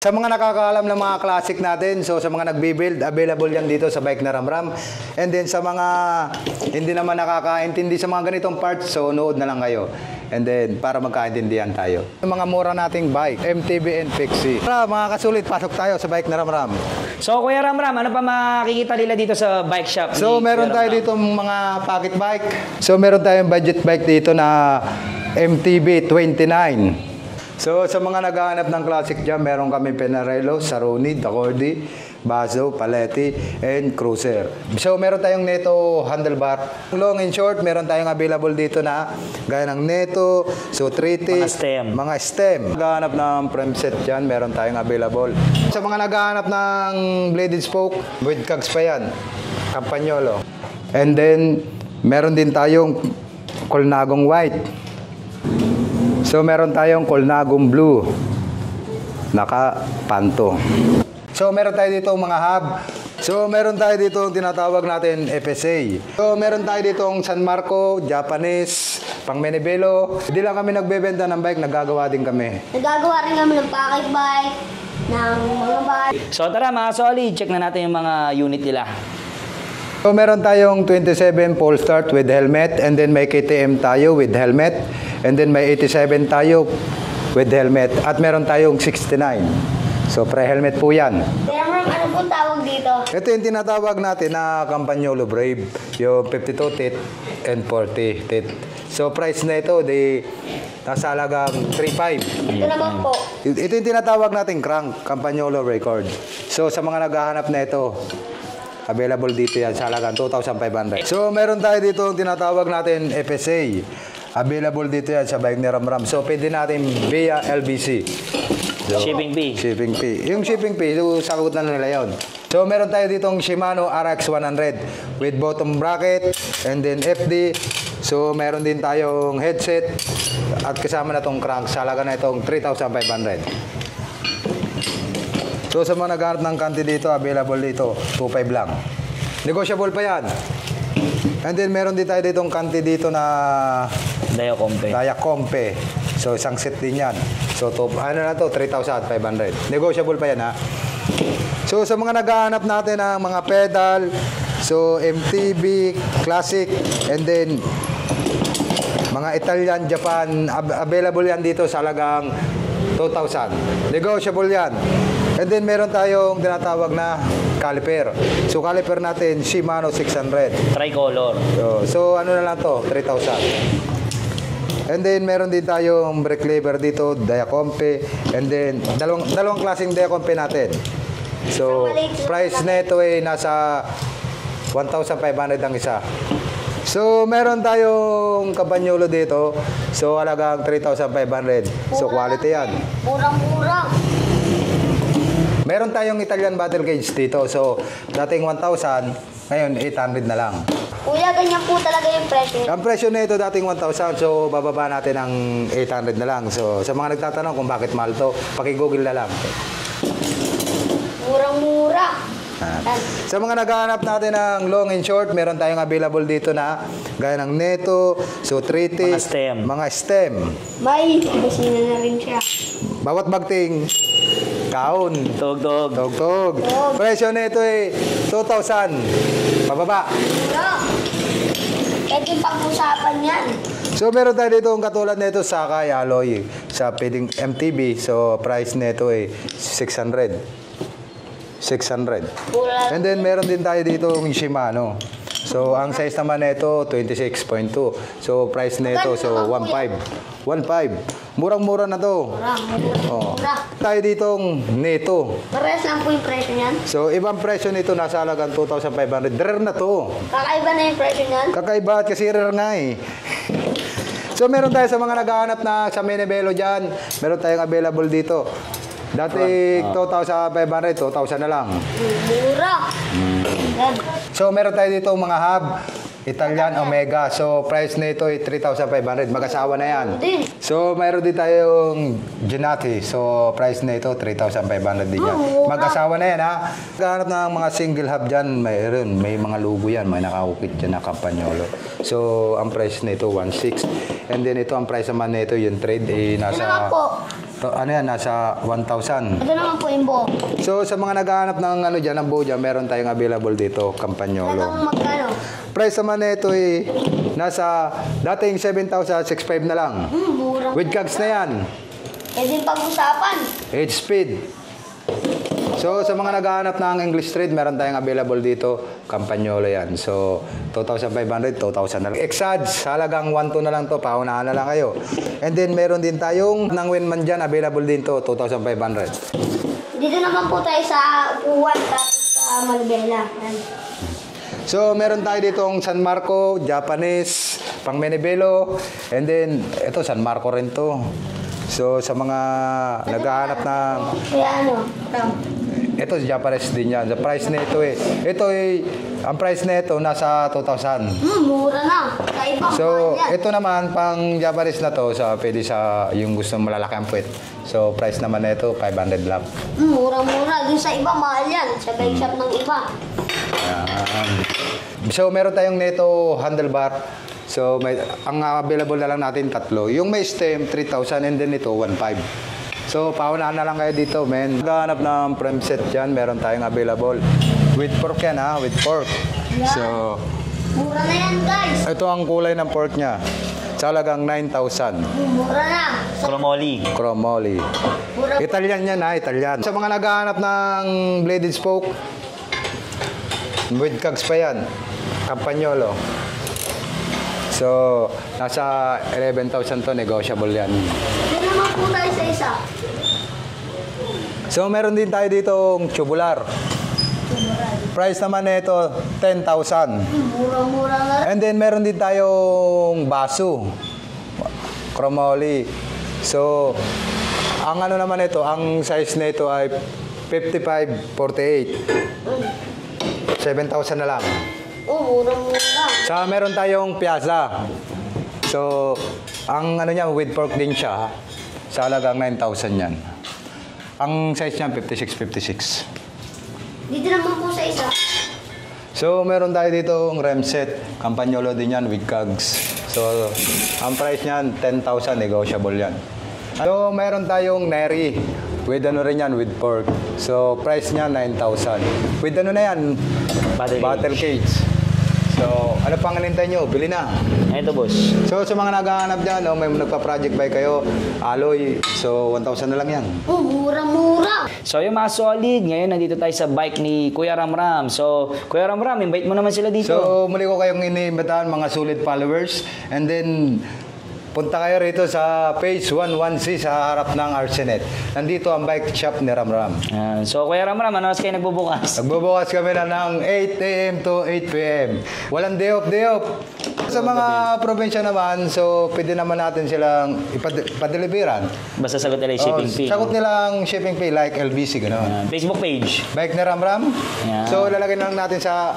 Sa mga nakakaalam ng mga classic natin, so sa mga nagbibuild, available yan dito sa Bike na Ramram. And then sa mga hindi naman nakakaintindi sa mga ganitong parts, so nood na lang kayo. And then, para magkaintindihan tayo. Yung mga mura nating bike, MTB and Pixie. Para mga kasulit, pasok tayo sa Bike na Ramram. So, Kuya Ramram, ano pa makikita nila dito sa bike shop? So, meron tayo dito mga pocket bike. So, meron tayong budget bike dito na MTB 29. So, sa mga naghahanap ng classic dyan, meron kami Pinarello, Saroni, Dacordi, Bazo, Paletti, and Cruiser. So, meron tayong Neto handlebar. Long and short, meron tayong available dito na gaya ng Neto, so 3T, mga stem. Naghahanap ng frame set dyan, meron tayong available. Sa mga naghahanap ng bladed spoke, with cogs pa yan, Campagnolo. And then, meron din tayong Colnagong white. So, meron tayong Colnagong blue. Naka-panto. So, meron tayo dito mga hub. So, meron tayo dito tinatawag natin FSA. So, meron tayo dito San Marco, Japanese, pang Menibelo. Hindi lang kami nagbebenta ng bike, nagagawa din kami. Nagagawa rin kami ng pocket bike, ng mga bike. So, tara mga solid, check na natin yung mga unit nila. So, meron tayong 27 pole start with helmet, and then may KTM tayo with helmet, and then may 87 tayo with helmet, at meron tayong 69. So, pre-helmet po yan. Kaya ano pong tawag dito? Ito yung tinatawag natin na Campagnolo Brave, yung 52 teeth and 40 teeth. So, price na ito, nasa halagang 3.5. Ito naman po. Ito yung tinatawag natin crank, Campagnolo Record. So, sa mga naghahanap na ito, available dito yan sa halagang 2,500. So, meron tayo dito yung tinatawag natin FSA. Available dito yan sa Bike ni Ramram. So, pwede natin via LBC. So, Shipping fee. Shipping fee. Yung shipping fee, so, sagot na nila yun. So, meron tayo ditong Shimano RX 100 with bottom bracket and then FD. So, meron din tayong headset at kasama na itong crank. Sa halaga na itong 3,500. So, sa mga naghanap ng kanti dito, available dito, 2.5 lang. Negotiable pa yan. And then, meron din tayo ditong kanti dito na Dayak Compe. So, isang set din yan. So, ano na to? 3,500. Negotiable pa yan, ha? So, sa mga naghahanap natin ng mga pedal, so, MTB, Classic, and then, mga Italian, Japan, available yan dito sa halagang 2,000. Negotiable yan. And then, meron tayong tinatawag na caliper. So, caliper natin, Shimano 600. Tricolor. So, ano na lang to? 3,000. And then, meron din tayong brake lever dito, Diacompe. And then, dalawang klaseng Diacompe natin. So, price na ito ay nasa 1,500 ang isa. So, meron tayong Campagnolo dito. So, halagang 3,500. So, quality yan. Murang-murang. Meron tayong Italian battle cage dito. So, dating 1,000, ngayon 800 na lang. Kuya, ganyan po talaga yung presyo. Ang presyo na ito dating 1,000, so bababa natin ng 800 na lang. So, sa mga nagtatanong kung bakit mahal to, paki-google na lang. Murang-mura. Sa mga naghahanap natin ng long and short, meron tayong available dito na gaya ng Neto, so 3T, mga stem. May busina na rin siya. Bawat bagting, kaon. Tog-tog. Tog-tog. Presyo na ito ay 2,000. Pababa. Mura. Pwede pag-usapan yan. So, meron tayo dito ang katulad nito Sakai alloy sa pwedeng MTB. So, price nito ay 600. And then, meron din tayo dito yung Shimano. So, ang size naman nito 26.2. So, price nito, so 1.5. 1.5. Murang-mura na to. Mura. Tayo ditong Neto. Parehas lang po yung presyo niyan. So, ibang presyo nito nasa halagang 2,500. Rare na to. Kakaiba na yung presyo niyan. Kakaiba at kasi rare nga eh. So, meron tayo sa mga naghahanap na sa Menibelo dyan. Meron tayong available dito. Dati 2,500, 2,000 na lang. Mura. So, meron tayo dito mga hub. Italian Omega. So, price nito ay 3,500. Mag-asawa na yan. So, mayroon din tayong Genati. So, price nito 3,500 din yan. Mag-asawa na yan, ha? Naghahanap ng mga single hub dyan, mayroon. May mga logo yan. May nakakukit dyan na Campagnolo. So, ang price nito 1,600. And then, ito ang price naman nito, yung trade, nasa Ano yan, nasa 1,000. Ito naman po yung buo. So, sa mga naghahanap ng ano dyan, ng buo dyan, meron tayong available dito, Campagnolo. Talagang magkano? Price naman nito ay nasa dating 7,650 na lang. Mura. With cogs na yan. Pwede pag-usapan. 8 speed. So, sa mga naghahanap ng English Street, meron tayong available dito, Campagnolo yan. So, 2,500, 2,000 na lang. Exads, halagang 1,2 na lang to, paunahan na lang kayo. And then, meron din tayong ng Winman dyan, available din to, 2,500. Dito naman po tayo sa upuan tapos sa Malbela. Yan. So, meron tayo ditong San Marco, Japanese, pang Menibelo, and then, ito, San Marco rin to. So, sa mga naghahanap ng... Kaya ano? Ito, Japanese din yan. The price nito Ito ang price nito nasa 2,000. Mura na. Sa ibang So, mahal yan. ito naman, pang Japanese na to, pwede sa yung gusto malalaki ang puwet. So, price naman nito 500 lang. Mura-mura. Dun sa iba, mahal yan. Sa bike shop ng iba. Ayan. So, meron tayong neto handlebar. So, ang available na lang natin tatlo. Yung may stem, 3,000 and then ito, 1,500. So, paunahan na lang kayo dito, men. Naghahanap ng frame set dyan, meron tayong available. With pork yan, ha? With pork. Yeah. So, Mura na yan, guys. ito ang kulay ng pork niya. Sa halagang 9,000. Mura na. Cromoli. Cromoli. Mura. Italian yan, ha? Italian. Sa mga naghahanap ng bladed spoke, with cogs pa yan. Campagnolo. So, nasa 11,000 to, negotiable yan. Dito naman po tayo sa isa. So, meron din tayo ditong tubular. Price naman nito, 10,000. Mura-mura na rin. And then, meron din tayong baso. Cromoli. So, ang ano naman ito, ang size nito ay 55-48. 7,000 na lang. Mura-mura. Sa meron tayong piazza. So, ang ano niya, with pork din siya. Sa halagang 9,000 yan. Ang size niya, 56-56. Dito naman po sa isa. So, meron tayo dito ng rem set. Campagnolo din yan with cogs. So, ang price niyan, 10,000, negotiable yan. So, meron tayong neri. With ano rin yan, with pork. So, price niya, 9,000. With ano na yan? Battle cage. So, ano pang anintay nyo? Bili na. Ito, boss. So, sa mga naghahanap dyan, no, may nagpa-project buy kayo, alloy, so 1,000 na lang yan. Mura-mura. So, yung mga solid, ngayon nandito tayo sa bike ni Kuya Ramram. So, Kuya Ramram, invite mo naman sila dito. So, muli ko kayong iniimbitahan, mga solid followers. And then, punta kayo rito sa page 116 sa harap ng Arsenet. Nandito ang bike shop ni Ramram. So, Kuya Ramram, ano oras kayo nagbubukas? Nagbubukas kami na ng 8 a.m. to 8 p.m. Walang day off, day off. Sa mga probinsya naman, so pwede naman natin silang ipadeliveran. Basta sagot nila yung shipping fee. Sagot nilang shipping fee like LBC, gano'n. Facebook page. Bike ni Ramram. Yan. So, lalagay na lang natin sa